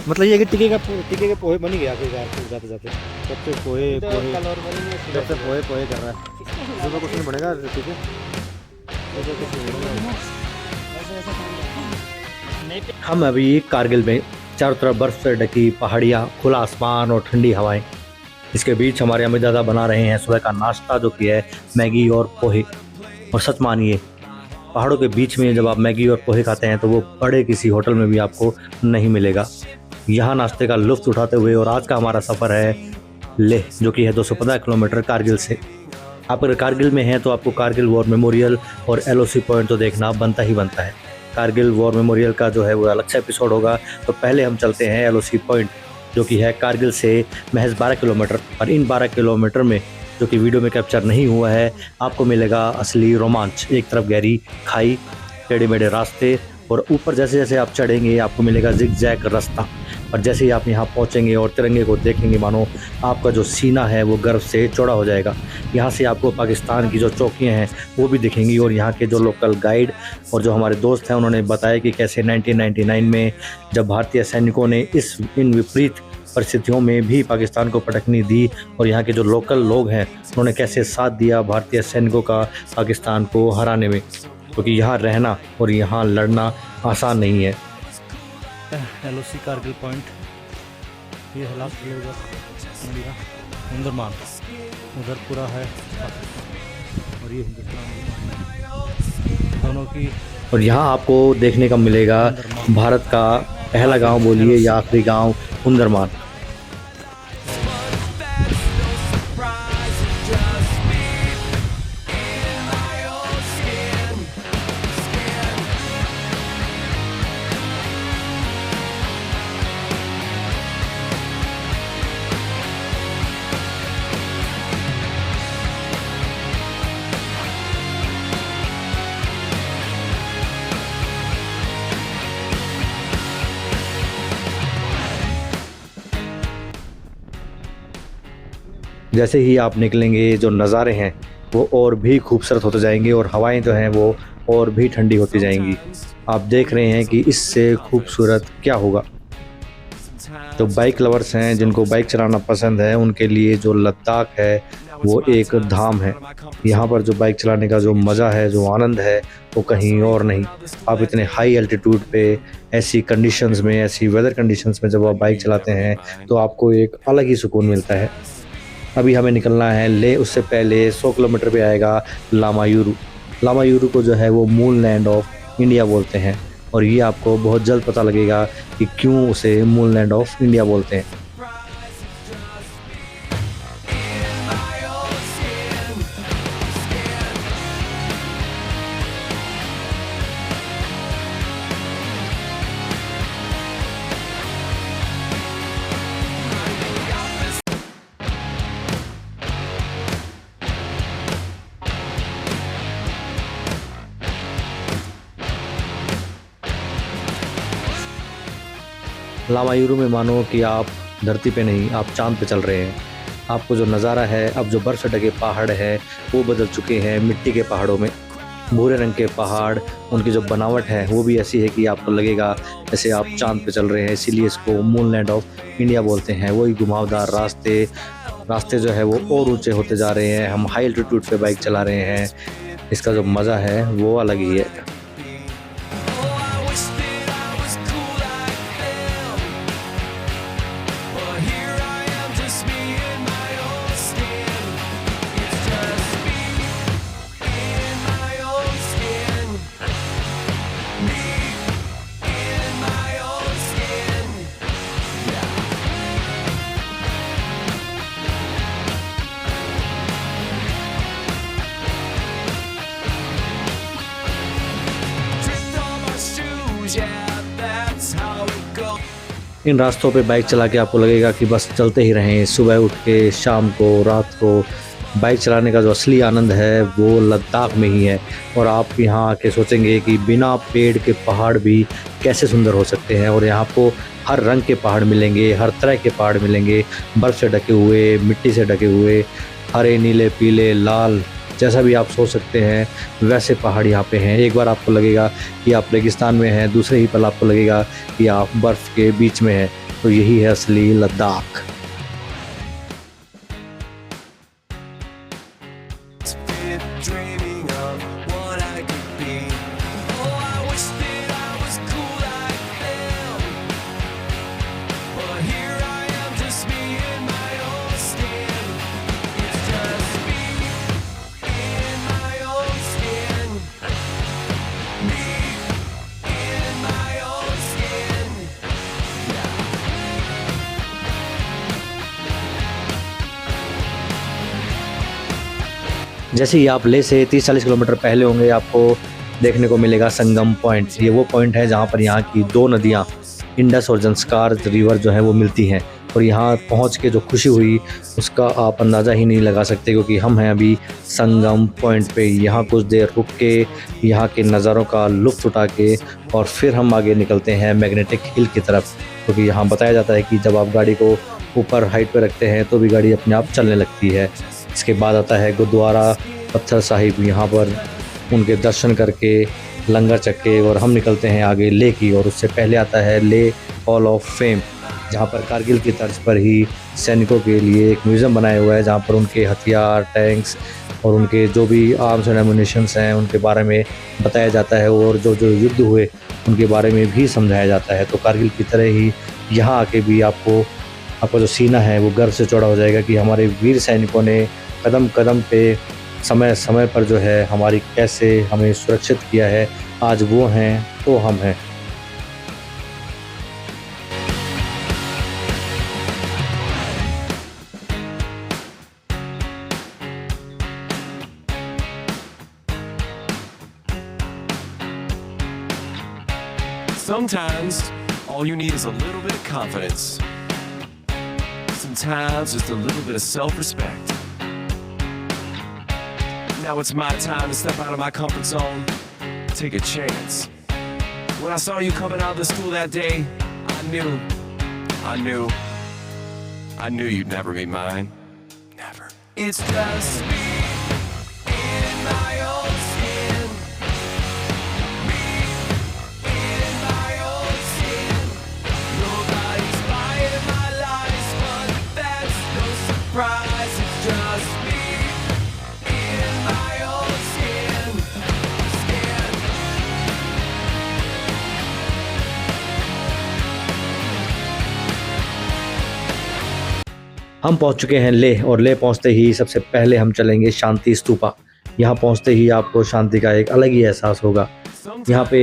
मतलब ये कि टिके के पोहे बन ही गया आखिरकार फिर जाते जाते जब से पोहे पोहे जब से पोहे पोहे कर रहा है सुबह कुछ नहीं बनेगा ठीक है कुछ नहीं बनेगा। हम अभी कारगिल में चारों तरफ बर्फ़ से ढकी पहाड़ियाँ, खुला आसमान और ठंडी हवाएं, इसके बीच हमारे अम्मीज़ादा बना रहे हैं सुबह का नाश्ता जो कि है मैगी और पोहे। और सच मानिए पहाड़ों के बीच में जब आप मैगी और पोहे खाते हैं तो वो बड़े किसी होटल में भी आपको नहीं मिलेगा। यहाँ नाश्ते का लुत्फ़ उठाते हुए और आज का हमारा सफ़र है लेह जो कि है 215 किलोमीटर कारगिल से। आप अगर कारगिल में हैं तो आपको कारगिल वॉर मेमोरियल और LOC पॉइंट तो देखना बनता ही बनता है। कारगिल वॉर मेमोरियल का जो है वो अलग से एपिसोड होगा, तो पहले हम चलते हैं LOC पॉइंट जो कि है कारगिल से महज 12 किलोमीटर। और इन 12 किलोमीटर में जो कि वीडियो में कैप्चर नहीं हुआ है आपको मिलेगा असली रोमांच। एक तरफ गहरी खाई, टेढ़े मेढ़े रास्ते और ऊपर जैसे जैसे आप चढ़ेंगे आपको मिलेगा जिग-जैग रास्ता। और जैसे ही आप यहाँ पहुँचेंगे और तिरंगे को देखेंगे मानो आपका जो सीना है वो गर्व से चौड़ा हो जाएगा। यहाँ से आपको पाकिस्तान की जो चौकियाँ हैं वो भी दिखेंगी और यहाँ के जो लोकल गाइड और जो हमारे दोस्त हैं उन्होंने बताया कि कैसे 1999 में जब भारतीय सैनिकों ने इन विपरीत परिस्थितियों में भी पाकिस्तान को पटकनी दी और यहाँ के जो लोकल लोग हैं उन्होंने कैसे साथ दिया भारतीय सैनिकों का पाकिस्तान को हराने में, क्योंकि यहाँ रहना और यहाँ लड़ना आसान नहीं है। LOC कारगिल पॉइंट ये है लास्ट हुंदरमान, उधर पूरा है और ये हिंदुस्तान दोनों की। और यहाँ आपको देखने का मिलेगा भारत का पहला गांव बोलिए या आखिरी गांव हुंदरमान। जैसे ही आप निकलेंगे जो नज़ारे हैं वो और भी खूबसूरत होते जाएंगे और हवाएं जो हैं वो और भी ठंडी होती जाएंगी। आप देख रहे हैं कि इससे खूबसूरत क्या होगा। जो बाइक लवर्स हैं जिनको बाइक चलाना पसंद है उनके लिए जो लद्दाख है वो एक धाम है। यहाँ पर जो बाइक चलाने का जो मज़ा है, जो आनंद है वो कहीं और नहीं। आप इतने हाई एल्टीट्यूड पे ऐसी कंडीशंस में, ऐसी वेदर कंडीशंस में जब आप बाइक चलाते हैं तो आपको एक अलग ही सुकून मिलता है। अभी हमें निकलना है ले, उससे पहले 100 किलोमीटर पे आएगा लामायूरू। लामायूरू को जो है वो मून लैंड ऑफ इंडिया बोलते हैं और ये आपको बहुत जल्द पता लगेगा कि क्यों उसे मून लैंड ऑफ इंडिया बोलते हैं। लामायूरू में मानो कि आप धरती पे नहीं आप चांद पे चल रहे हैं। आपको जो नज़ारा है, अब जो बर्फ़ से ढके पहाड़ है वो बदल चुके हैं मिट्टी के पहाड़ों में। भूरे रंग के पहाड़, उनकी जो बनावट है वो भी ऐसी है कि आपको लगेगा जैसे आप चांद पे चल रहे हैं, इसीलिए इसको मून लैंड ऑफ इंडिया बोलते हैं। वही घुमावदार रास्ते जो है वो और ऊँचे होते जा रहे हैं। हम हाई एल्टीट्यूड पे बाइक चला रहे हैं, इसका जो मज़ा है वो अलग ही है। इन रास्तों पे बाइक चला के आपको लगेगा कि बस चलते ही रहें। सुबह उठ के, शाम को, रात को बाइक चलाने का जो असली आनंद है वो लद्दाख में ही है। और आप यहाँ आके सोचेंगे कि बिना पेड़ के पहाड़ भी कैसे सुंदर हो सकते हैं। और यहाँ आपको हर रंग के पहाड़ मिलेंगे, हर तरह के पहाड़ मिलेंगे, बर्फ़ से ढके हुए, मिट्टी से ढके हुए, हरे, नीले, पीले, लाल, जैसा भी आप सोच सकते हैं वैसे पहाड़ यहाँ पे हैं। एक बार आपको लगेगा कि आप रेगिस्तान में हैं, दूसरे ही पल आपको लगेगा कि आप बर्फ़ के बीच में हैं। तो यही है असली Ladakh. Dreaming of what I could be. Oh, I wish that I was cool like them. But here I am, just me in my own skin. It's just me in my own skin. Me in my own skin. जैसे ही आप ले से 30-40 kilometre पहले होंगे, आपको देखने को मिलेगा संगम पॉइंट। ये वो पॉइंट है जहाँ पर यहाँ की दो नदियाँ इंडस और जंस्कार रिवर जो है वो मिलती हैं। और यहाँ पहुँच के जो खुशी हुई उसका आप अंदाज़ा ही नहीं लगा सकते, क्योंकि हम हैं अभी संगम पॉइंट पे। यहाँ कुछ देर रुक के यहाँ के नज़ारों का लुत्फ़ उठा के और फिर हम आगे निकलते हैं मैग्नेटिक हिल की तरफ, क्योंकि यहाँ बताया जाता है कि जब आप गाड़ी को ऊपर हाइट पर रखते हैं तो भी गाड़ी अपने आप चलने लगती है। इसके बाद आता है गुरुद्वारा पत्थर साहिब, यहाँ पर उनके दर्शन करके लंगर चक्के और हम निकलते हैं आगे लेह की। और उससे पहले आता है लेह हॉल ऑफ फेम, जहाँ पर कारगिल की तर्ज पर ही सैनिकों के लिए एक म्यूज़ियम बनाया हुआ है, जहाँ पर उनके हथियार, टैंक्स और उनके जो भी आर्म्स एंड एमुनिशंस हैं उनके बारे में बताया जाता है, और जो जो युद्ध हुए उनके बारे में भी समझाया जाता है। तो कारगिल की तरह ही यहाँ आके भी आपका जो सीना है वो गर्व से चौड़ा हो जाएगा कि हमारे वीर सैनिकों ने कदम कदम पे समय समय पर जो है हमारी कैसे हमें सुरक्षित किया है। आज वो हैं तो हम हैं। Sometimes all you need is a little bit of confidence. Sometimes just a little bit of self-respect. Now it's my time to step out of my comfort zone, take a chance. When I saw you coming out of the school that day, I knew you'd never be mine. Never. It's just me in my own skin. Me in my own skin. Nobody's buying my lies, but that's no surprise. It's just me. हम पहुंच चुके हैं लेह, और लेह पहुंचते ही सबसे पहले हम चलेंगे शांति स्तूपा। यहाँ पहुंचते ही आपको शांति का एक अलग ही एहसास होगा। यहाँ पे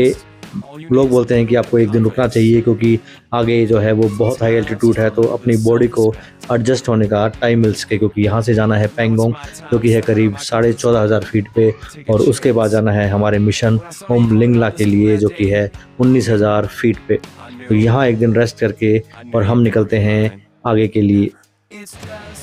लोग बोलते हैं कि आपको एक दिन रुकना चाहिए, क्योंकि आगे जो है वो बहुत हाई एल्टीट्यूड है, तो अपनी बॉडी को एडजस्ट होने का टाइम मिल सके। क्योंकि यहाँ से जाना है पेंगोंग, जो कि है करीब 14,500 फीट पे, और उसके बाद जाना है हमारे मिशन होम लिंगला के लिए, जो कि है 19,000 फीट पे। तो यहाँ एक दिन रेस्ट करके और हम निकलते हैं आगे के लिए। It's just